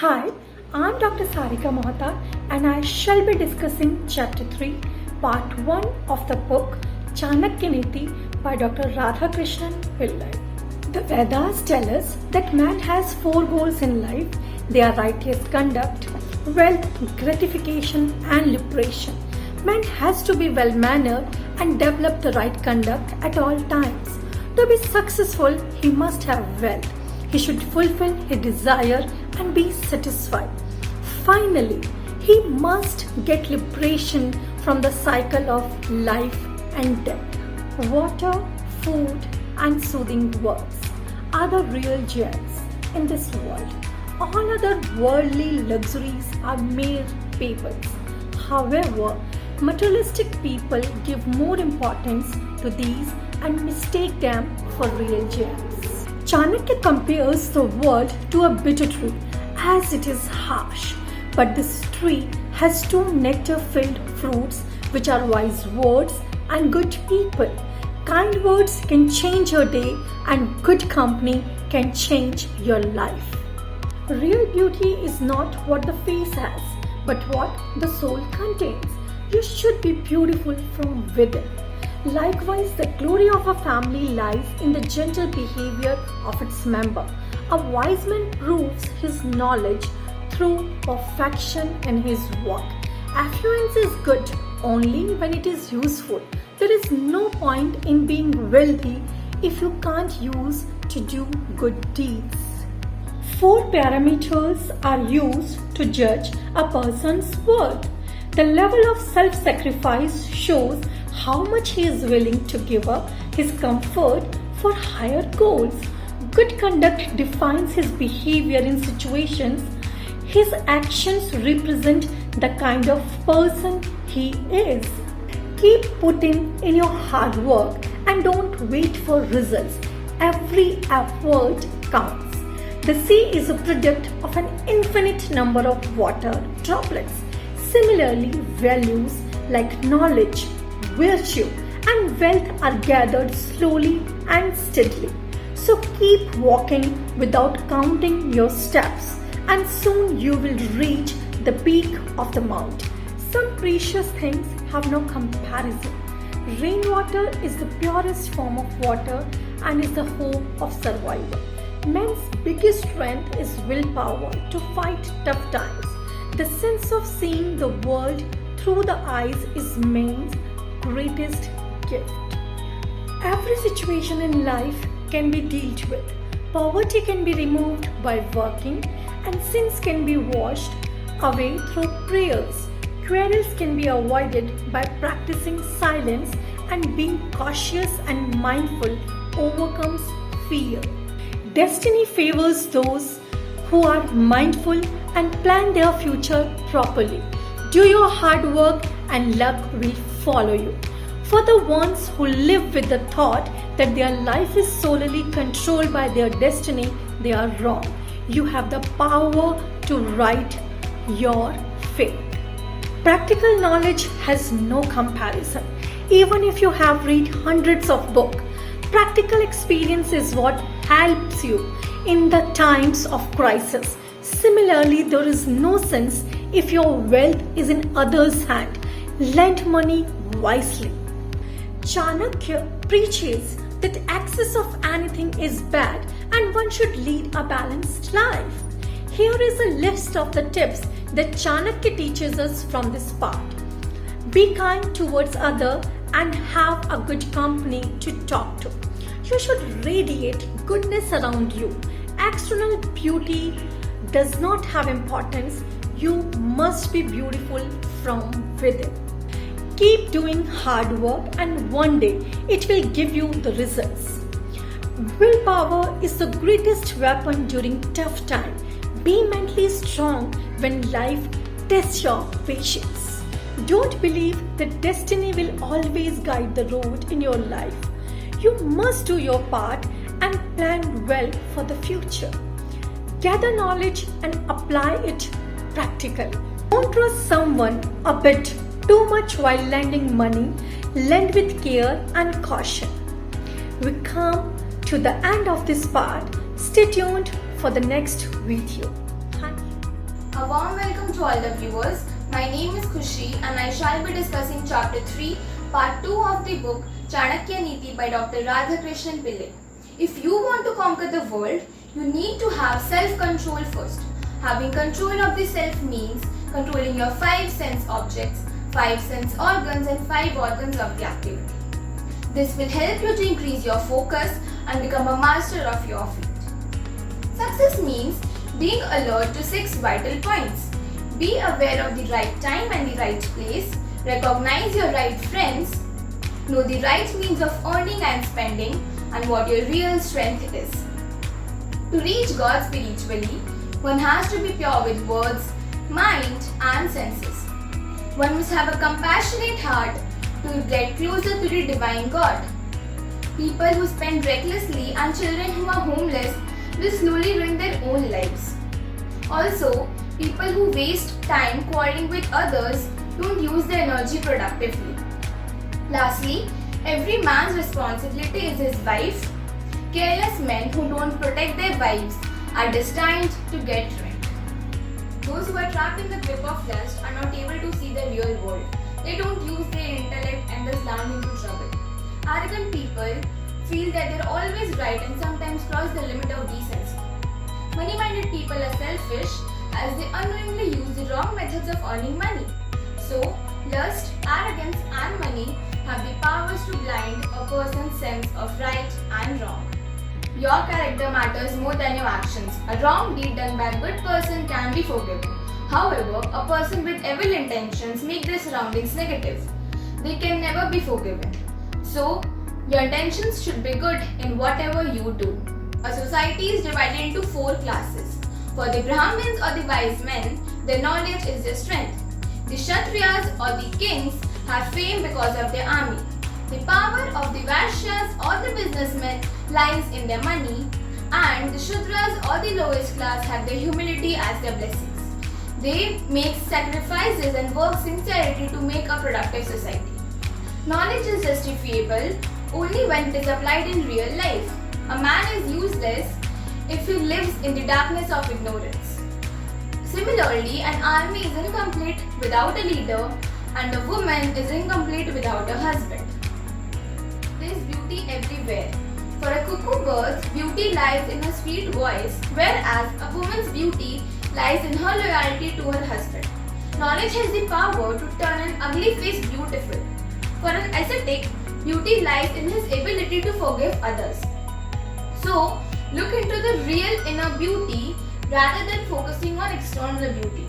Hi, I'm Dr. Sarika Mohta and I shall be discussing Chapter 3, Part 1 of the book Chanakya Neeti by Dr. Radhakrishnan Pillai. The Vedas tell us that man has 4 goals in life. They are righteous conduct, wealth, gratification and liberation. Man has to be well-mannered and develop the right conduct at all times. To be successful, he must have wealth. He should fulfill his desire and be satisfied. Finally, he must get liberation from the cycle of life and death. Water, food, and soothing words are the real gems in this world. All other worldly luxuries are mere papers. However, materialistic people give more importance to these and mistake them for real gems. Chanakya compares the world to a bitter tree as it is harsh, but this tree has 2 nectar-filled fruits which are wise words and good people. Kind words can change your day and good company can change your life. Real beauty is not what the face has, but what the soul contains. You should be beautiful from within. Likewise, the glory of a family lies in the gentle behavior of its member. A wise man proves his knowledge through perfection in his work. Affluence is good only when it is useful. There is no point in being wealthy if you can't use to do good deeds. 4 parameters are used to judge a person's worth. The level of self-sacrifice shows how much he is willing to give up his comfort for higher goals. Good conduct defines his behavior in situations. His actions represent the kind of person he is. Keep putting in your hard work and don't wait for results. Every effort counts. The sea is a product of an infinite number of water droplets. Similarly, values like knowledge, virtue and wealth are gathered slowly and steadily. So keep walking without counting your steps and soon you will reach the peak of the mount. Some precious things have no comparison. Rainwater is the purest form of water and is the hope of survival. Man's biggest strength is willpower to fight tough times. The sense of seeing the world through the eyes is man's greatest gift. Every situation in life can be dealt with. Poverty can be removed by working and sins can be washed away through prayers. Quarrels can be avoided by practicing silence and being cautious and mindful overcomes fear. Destiny favors those who are mindful and plan their future properly. Do your hard work and luck will follow you. For the ones who live with the thought that their life is solely controlled by their destiny, they are wrong. You have the power to write your fate. Practical knowledge has no comparison. Even if you have read hundreds of books, practical experience is what helps you in the times of crisis. Similarly, there is no sense if your wealth is in others' hand. Lend money wisely. Chanakya preaches that excess of anything is bad and one should lead a balanced life. Here is a list of the tips that Chanakya teaches us from this part. Be kind towards others and have a good company to talk to. You should radiate goodness around you. External beauty does not have importance. You must be beautiful from within. Keep doing hard work and one day it will give you the results. Willpower is the greatest weapon during tough time. Be mentally strong when life tests your patience. Don't believe that destiny will always guide the road in your life. You must do your part and plan well for the future. Gather knowledge and apply it practically. Don't trust someone a bit too much while lending money. Lend with care and caution. We come to the end of this part. Stay tuned for the next video. Thank you. A warm welcome to all the viewers. My name is Khushi and I shall be discussing chapter 3, part 2 of the book Chanakya Neeti by Dr. Radhakrishnan Pillai. If you want to conquer the world, you need to have self-control first. Having control of the self means controlling your 5 sense objects, 5 sense organs and 5 organs of the activity. This will help you to increase your focus and become a master of your field. Success means being alert to 6 vital points. Be aware of the right time and the right place. Recognize your right friends. Know the right means of earning and spending and what your real strength is. To reach God spiritually, one has to be pure with words, mind and senses. One must have a compassionate heart to get closer to the divine God. People who spend recklessly and children who are homeless will slowly ruin their own lives. Also, people who waste time quarreling with others don't use their energy productively. Lastly, every man's responsibility is his wife. Careless men who don't protect their wives are destined to get ruined. Those who are trapped in the grip of lust are not able to see the real world. They don't use their intellect and thus land into trouble. Arrogant people feel that they're always right and sometimes cross the limit of decency. Money-minded people are selfish as they unknowingly use the wrong methods of earning money. So, lust, arrogance and money have the powers to blind a person's sense of right and wrong. Your character matters more than your actions. A wrong deed done by a good person can be forgiven. However, a person with evil intentions make their surroundings negative. They can never be forgiven. So, your intentions should be good in whatever you do. A society is divided into 4 classes. For the Brahmins or the wise men, their knowledge is their strength. The Kshatriyas or the kings have fame because of their army. The power of the Vaishyas or the businessmen lies in their money, and the Shudras or the lowest class have their humility as their blessings. They make sacrifices and work sincerely to make a productive society. Knowledge is justifiable only when it is applied in real life. A man is useless if he lives in the darkness of ignorance. Similarly, an army is incomplete without a leader, and a woman is incomplete without a husband. There is beauty everywhere. For a cuckoo bird, beauty lies in her sweet voice, whereas a woman's beauty lies in her loyalty to her husband. Knowledge has the power to turn an ugly face beautiful. For an ascetic, beauty lies in his ability to forgive others. So, look into the real inner beauty rather than focusing on external beauty.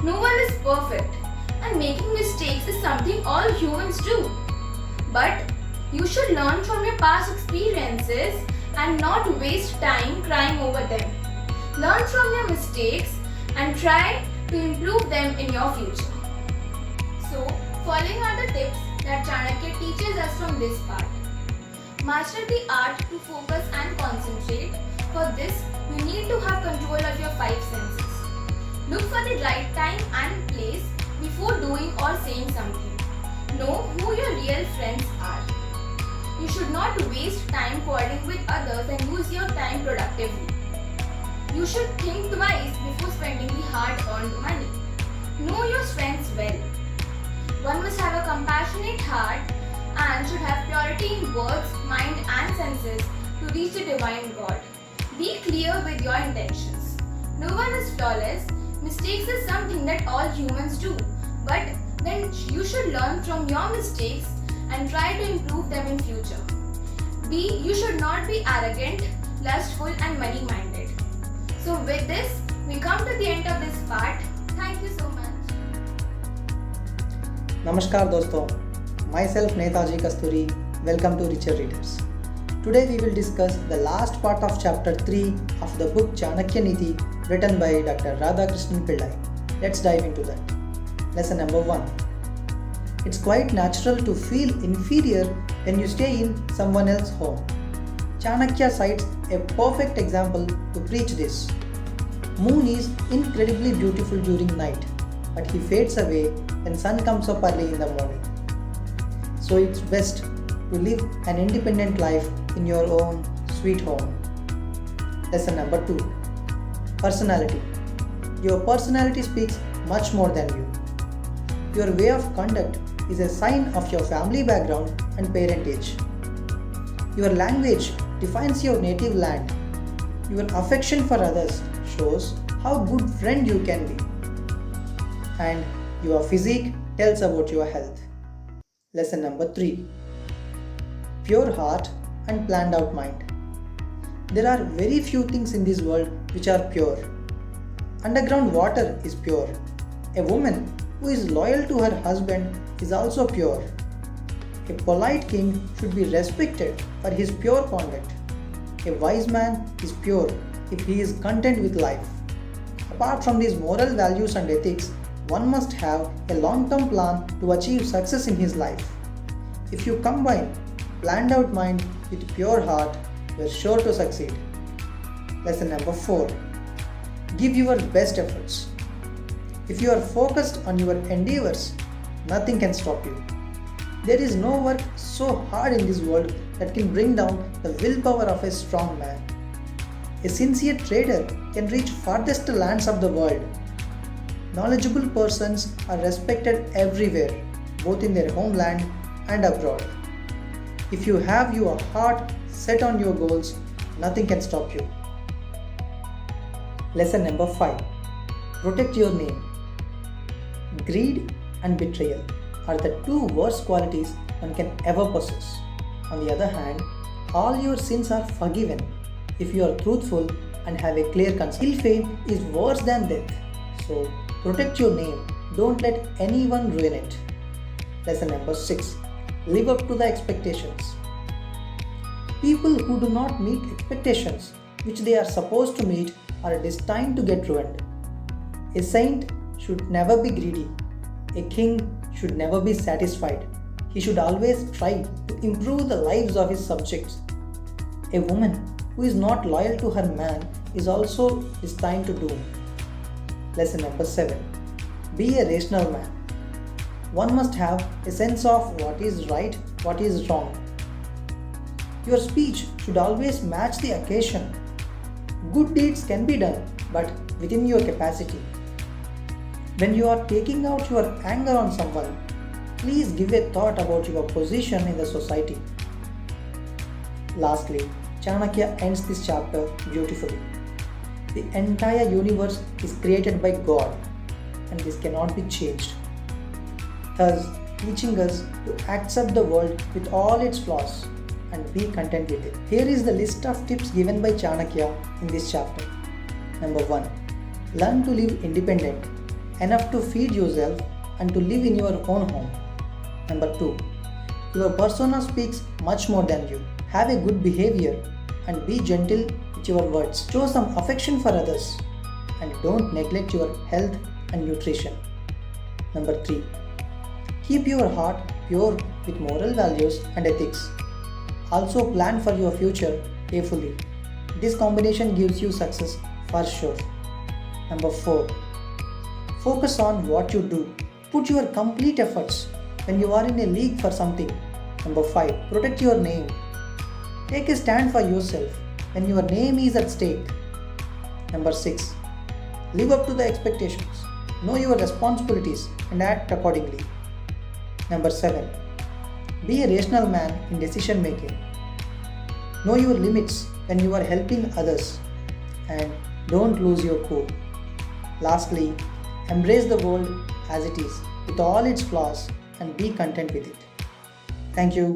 No one is perfect, and making mistakes is something all humans do. But you should learn from your past experiences and not waste time crying over them. Learn from your mistakes and try to improve them in your future. So, following are the tips that Chanakya teaches us from this part. Master the art to focus and concentrate. For this, you need to have control of your 5 senses. Look for the right time and place before doing or saying something. Know who your real friends are. You should not waste time quarreling with others and use your time productively. You should think twice before spending the hard-earned money. Know your strengths well. One must have a compassionate heart and should have purity in words, mind and senses to reach the divine God. Be clear with your intentions. No one is flawless. Mistakes is something that all humans do. But then you should learn from your mistakes and try to improve them in future. You should not be arrogant, lustful and money-minded. So with this, we come to the end of this part. Thank you so much. Namaskar दोस्तों, myself Netaji Kasturi, welcome to Richer Readers. Today we will discuss the last part of chapter 3 of the book Chanakya Neeti written by Dr. Radhakrishnan Pillai. Let's dive into that. Lesson number 1. It's quite natural to feel inferior when you stay in someone else's home. Chanakya cites a perfect example to preach this. Moon is incredibly beautiful during night, but he fades away when sun comes up early in the morning. So it's best to live an independent life in your own sweet home. Lesson number 2. Personality. Your personality speaks much more than you. Your way of conduct is a sign of your family background and parentage. Your language defines your native land. Your affection for others shows how good friend you can be. And your physique tells about your health. Lesson number 3. Pure heart and planned out mind. There are very few things in this world which are pure. Underground water is pure. A woman who is loyal to her husband is also pure. A polite king should be respected for his pure conduct. A wise man is pure if he is content with life. Apart from these moral values and ethics, one must have a long-term plan to achieve success in his life. If you combine planned out mind with pure heart, you are sure to succeed. Lesson number 4. Give your best efforts. If you are focused on your endeavors, nothing can stop you. There is no work so hard in this world that can bring down the willpower of a strong man. A sincere trader can reach farthest lands of the world. Knowledgeable persons are respected everywhere, both in their homeland and abroad. If you have your heart set on your goals, nothing can stop you. Lesson number 5. Protect your name. Greed and betrayal are the two worst qualities one can ever possess. On the other hand, all your sins are forgiven if you are truthful and have a clear conscience. Ill fame is worse than death. So, protect your name. Don't let anyone ruin it. Lesson number 6. Live up to the expectations. People who do not meet expectations which they are supposed to meet are destined to get ruined. A saint should never be greedy. A king should never be satisfied. He should always try to improve the lives of his subjects. A woman who is not loyal to her man is also destined to doom. Lesson number 7. Be a rational man. One must have a sense of what is right, what is wrong. Your speech should always match the occasion. Good deeds can be done, but within your capacity. When you are taking out your anger on someone, please give a thought about your position in the society. Lastly, Chanakya ends this chapter beautifully. The entire universe is created by God, and this cannot be changed. Thus, teaching us to accept the world with all its flaws and be content with it. Here is the list of tips given by Chanakya in this chapter. Number 1. Learn to live independent, enough to feed yourself and to live in your own home. Number 2. Your persona speaks much more than you. Have a good behavior and be gentle with your words. Show some affection for others and don't neglect your health and nutrition. Number 3. Keep your heart pure with moral values and ethics. Also plan for your future carefully. This combination gives you success for sure. Number 4. Focus on what you do. Put your complete efforts when you are in a league for something. Number 5. Protect your name. Take a stand for yourself when your name is at stake. Number 6. Live up to the expectations. Know your responsibilities and act accordingly. Number 7. Be a rational man in decision making. Know your limits when you are helping others and don't lose your cool. Lastly, embrace the world as it is with all its flaws and be content with it. Thank you.